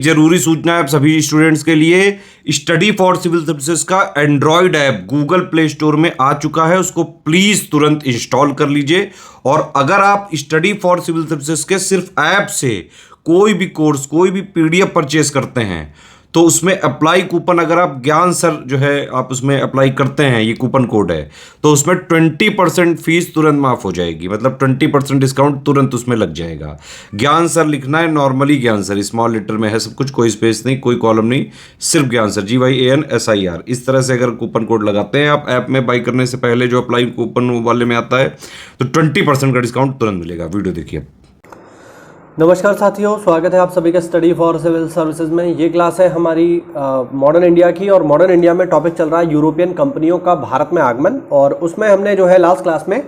जरूरी सूचना है आप सभी स्टूडेंट्स के लिए, स्टडी फॉर सिविल सर्विसेज का Android app Google play store में आ चुका है, उसको प्लीज तुरंत इंस्टॉल कर लीजिए। और अगर आप स्टडी फॉर सिविल सर्विसेज के सिर्फ ऐप से कोई भी कोर्स, कोई भी पीडीएफ परचेस करते हैं तो उसमें अप्लाई कूपन, अगर आप ज्ञान सर जो है आप उसमें अप्लाई करते हैं, ये कूपन कोड है, तो उसमें 20% फीस तुरंत माफ हो जाएगी, मतलब 20% डिस्काउंट तुरंत उसमें लग जाएगा। ज्ञान सर लिखना है, नॉर्मली ज्ञान सर, स्मॉल लेटर में है सब कुछ, कोई स्पेस नहीं, कोई कॉलम नहीं, सिर्फ ज्ञान सर, GYANSIR। इस तरह से अगर कूपन कोड लगाते हैं आप ऐप में बाई करने से पहले, जो अप्लाई कूपन वाले में आता है, तो 20% का डिस्काउंट तुरंत मिलेगा। वीडियो देखिए। नमस्कार साथियों, स्वागत है आप सभी का स्टडी फॉर सिविल सर्विसेज में। ये क्लास है हमारी मॉडर्न इंडिया की, और मॉडर्न इंडिया में टॉपिक चल रहा है यूरोपियन कंपनियों का भारत में आगमन। और उसमें हमने जो है लास्ट क्लास में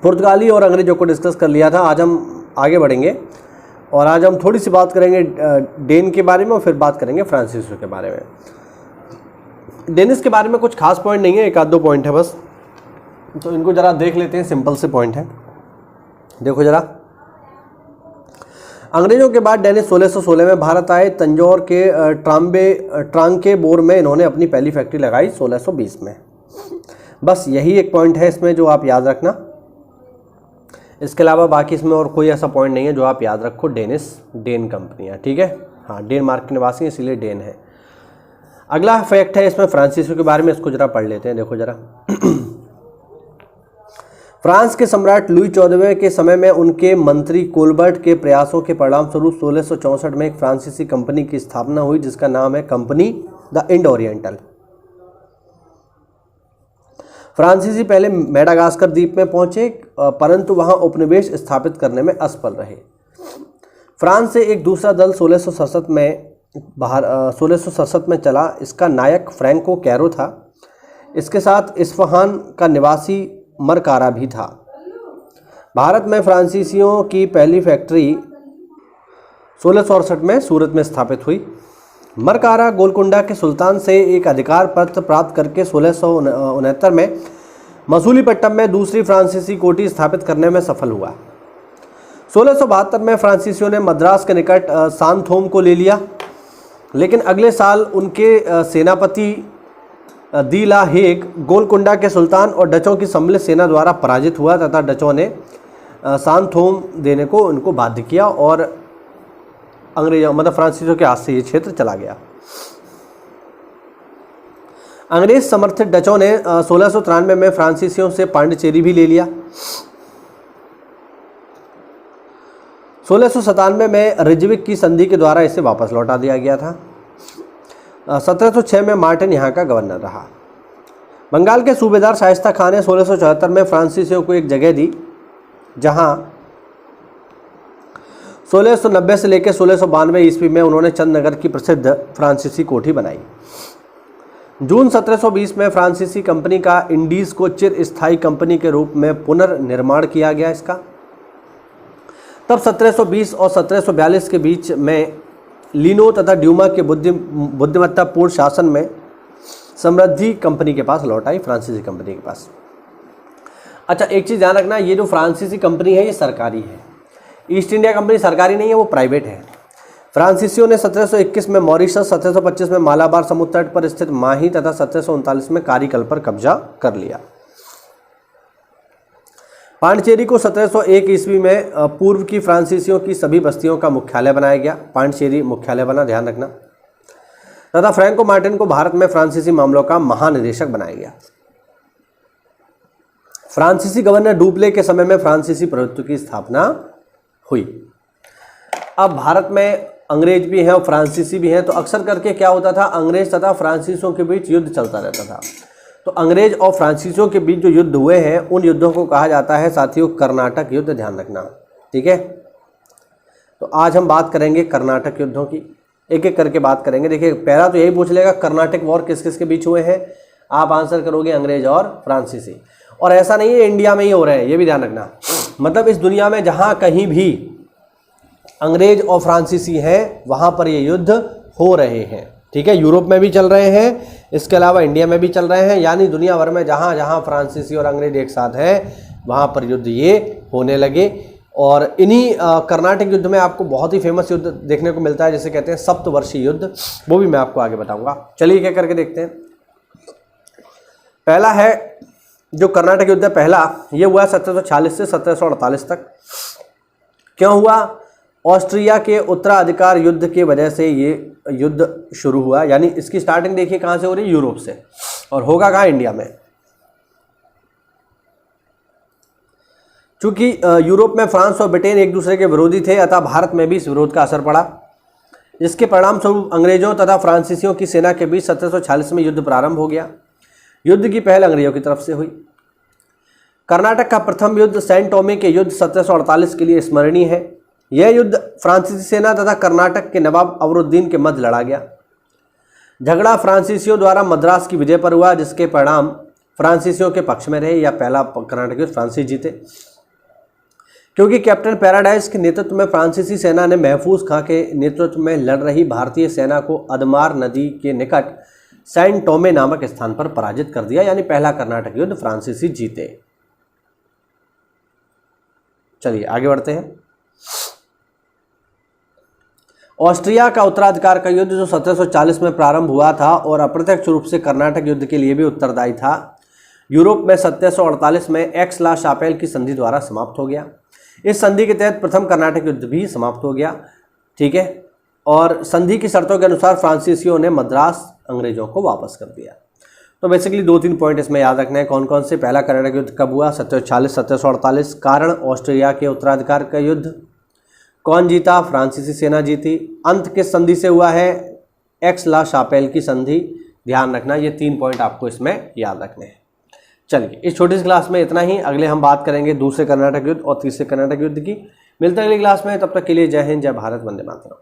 पुर्तगाली और अंग्रेजों को डिस्कस कर लिया था। आज हम आगे बढ़ेंगे और आज हम थोड़ी सी बात करेंगे डेन के बारे में, और फिर बात करेंगे फ्रांसीसियों के बारे में। डेनिस के बारे में कुछ खास पॉइंट नहीं है, एक आध दो पॉइंट है बस, तो इनको ज़रा देख लेते हैं। सिंपल से पॉइंट है, देखो ज़रा। अंग्रेजों के बाद डेनिस 1616 में भारत आए। तंजौर के ट्रांकेबोर में इन्होंने अपनी पहली फैक्ट्री लगाई 1620 में। बस यही एक पॉइंट है इसमें जो आप याद रखना। इसके अलावा बाकी इसमें और कोई ऐसा पॉइंट नहीं है जो आप याद रखो। डेन कंपनियाँ, ठीक है, हाँ, डेनमार्क के निवासी इसीलिए डेन है। अगला फैक्ट है इसमें फ्रांसीसियों के बारे में, इसको जरा पढ़ लेते हैं। देखो जरा। फ्रांस के सम्राट लुई 14वें के समय में उनके मंत्री कोलबर्ट के प्रयासों के परिणाम स्वरूप 1664 में एक फ्रांसीसी कंपनी की स्थापना हुई, जिसका नाम है कंपनी द इंड ओरिएंटल। फ्रांसीसी पहले मेडागास्कर द्वीप में पहुंचे, परंतु वहां उपनिवेश स्थापित करने में असफल रहे। फ्रांस से एक दूसरा दल 1667 में चला। इसका नायक फ्रैंको कैरो था। इसके साथ इस्फहान का निवासी मरकारा भी था। भारत में फ्रांसीसियों की पहली फैक्ट्री 1668 में सूरत में स्थापित हुई। मरकारा गोलकुंडा के सुल्तान से एक अधिकार पत्र प्राप्त करके 1669 में मसूलीपट्टनम में दूसरी फ्रांसीसी कोठी स्थापित करने में सफल हुआ। 1672 में फ्रांसीसियों ने मद्रास के निकट सांथोम को ले लिया, लेकिन अगले साल उनके सेनापति दी ला हेग गोलकुंडा के सुल्तान और डचों की सम्मिलित सेना द्वारा पराजित हुआ, तथा डचों ने सांथोम देने को उनको बाध्य किया और अंग्रेजों मतलब फ्रांसीसियों के हाथ से ये क्षेत्र चला गया। अंग्रेज समर्थित डचों ने 1693 में फ्रांसीसियों से पांडिचेरी भी ले लिया। 1697 में रिजविक की संधि के द्वारा इसे वापस लौटा दिया गया था। 1706 में मार्टिन यहाँ का गवर्नर रहा। बंगाल के सूबेदार शाइस्ता खान ने 1674 में फ्रांसीसियों को एक जगह दी, जहाँ 1690 से लेकर 1692 ईस्वी में उन्होंने चंदनगर की प्रसिद्ध फ्रांसीसी कोठी बनाई। जून 1720 में फ्रांसीसी कंपनी का इंडीज को चिर स्थायी कंपनी के रूप में पुनर्निर्माण किया गया इसका। तब 1720 और 1742 के बीच में लिनो तथा ड्यूमा के बुद्धिमत्तापूर्ण शासन में समृद्धि कंपनी के पास लौट आई, फ्रांसीसी कंपनी के पास। अच्छा, एक चीज़ ध्यान रखना, ये जो फ्रांसीसी कंपनी है ये सरकारी है। ईस्ट इंडिया कंपनी सरकारी नहीं है, वो प्राइवेट है। फ्रांसीसियों ने 1721 में मॉरिशस, 1725 में मालाबार समुद्र तट पर स्थित माही तथा 1739 में कारीकल पर कब्जा कर लिया। पांडिचेरी को 1701 ईस्वी में पूर्व की फ्रांसीसियों की सभी बस्तियों का मुख्यालय बनाया गया। पांडिचेरी मुख्यालय बना, ध्यान रखना। तथा फ्रैंको मार्टिन को भारत में फ्रांसीसी मामलों का महानिदेशक बनाया गया। फ्रांसीसी गवर्नर डुप्ले के समय में फ्रांसीसी प्रभुत्व की स्थापना हुई। अब भारत में अंग्रेज भी हैं और फ्रांसीसी भी हैं, तो अक्सर करके क्या होता था, अंग्रेज तथा फ्रांसीसियों के बीच युद्ध चलता रहता था। तो अंग्रेज और फ्रांसीसियों के बीच जो युद्ध हुए हैं, उन युद्धों को कहा जाता है साथियों कर्नाटक युद्ध, ध्यान रखना, ठीक है। तो आज हम बात करेंगे कर्नाटक युद्धों की, एक एक करके बात करेंगे। देखिए, पहला तो यही पूछ लेगा कर्नाटक वॉर किस किस के बीच हुए हैं, आप आंसर करोगे अंग्रेज और फ्रांसीसी। और ऐसा नहीं है इंडिया में ही हो रहे हैं, ये भी ध्यान रखना, मतलब इस दुनिया में जहाँ कहीं भी अंग्रेज और फ्रांसीसी हैं वहाँ पर ये युद्ध हो रहे हैं, ठीक है। यूरोप में भी चल रहे हैं, इसके अलावा इंडिया में भी चल रहे हैं, यानी दुनिया भर में जहाँ जहाँ फ्रांसीसी और अंग्रेज एक साथ हैं वहाँ पर युद्ध ये होने लगे। और इन्हीं कर्नाटक युद्ध में आपको बहुत ही फेमस युद्ध देखने को मिलता है जिसे कहते हैं सप्तवर्षीय युद्ध, वो भी मैं आपको आगे बताऊंगा। चलिए क्या करके देखते हैं। पहला है जो कर्नाटक युद्ध है पहला, ये हुआ 1746 से 1748 तक। क्यों हुआ? ऑस्ट्रिया के उत्तराधिकार युद्ध की वजह से ये युद्ध शुरू हुआ, यानी इसकी स्टार्टिंग देखिए कहाँ से हो रही है, यूरोप से, और होगा कहाँ, इंडिया में। चूंकि यूरोप में फ्रांस और ब्रिटेन एक दूसरे के विरोधी थे, अतः भारत में भी इस विरोध का असर पड़ा, जिसके परिणाम स्वरूप अंग्रेजों तथा फ्रांसीसियों की सेना के बीच 1746 में युद्ध प्रारंभ हो गया। युद्ध की पहल अंग्रेजों की तरफ से हुई। कर्नाटक का प्रथम युद्ध सैन टोमे के युद्ध 1748 के लिए स्मरणीय है। यह युद्ध फ्रांसीसी सेना तथा कर्नाटक के नवाब अवरुद्दीन के मध्य लड़ा गया। झगड़ा फ्रांसीसियों द्वारा मद्रास की विजय पर हुआ, जिसके परिणाम फ्रांसीसियों के पक्ष में रहे। या पहला कर्नाटक युद्ध फ्रांसीसी जीते, क्योंकि कैप्टन पैराडाइज के नेतृत्व में फ्रांसीसी सेना ने महफूज खां के नेतृत्व में लड़ रही भारतीय सेना को अदमार नदी के निकट सैन टोमे नामक स्थान पर पराजित कर दिया, यानी पहला कर्नाटक युद्ध फ्रांसीसी जीते। चलिए आगे बढ़ते हैं। ऑस्ट्रिया का उत्तराधिकार का युद्ध जो 1740 में प्रारंभ हुआ था और अप्रत्यक्ष रूप से कर्नाटक युद्ध के लिए भी उत्तरदायी था, यूरोप में 1748 में एक्स ला शापेल की संधि द्वारा समाप्त हो गया। इस संधि के तहत प्रथम कर्नाटक युद्ध भी समाप्त हो गया, ठीक है। और संधि की शर्तों के अनुसार फ्रांसीसियों ने मद्रास अंग्रेजों को वापस कर दिया। तो बेसिकली 2-3 पॉइंट इसमें याद रखने हैं। कौन कौन से? पहला कर्नाटक युद्ध कब हुआ? 1740 1748। कारण ऑस्ट्रिया के उत्तराधिकार का युद्ध। कौन जीता? फ्रांसीसी सेना जीती। अंत किस संधि से हुआ है? एक्स ला शापेल की संधि। ध्यान रखना, ये 3 पॉइंट आपको इसमें याद रखने हैं। चलिए इस छोटी सी क्लास में इतना ही। अगले हम बात करेंगे दूसरे कर्नाटक युद्ध और तीसरे कर्नाटक युद्ध की। मिलते हैं अगली क्लास में, तब तक के लिए जय हिंद, जय भारत, वंदे मातरम।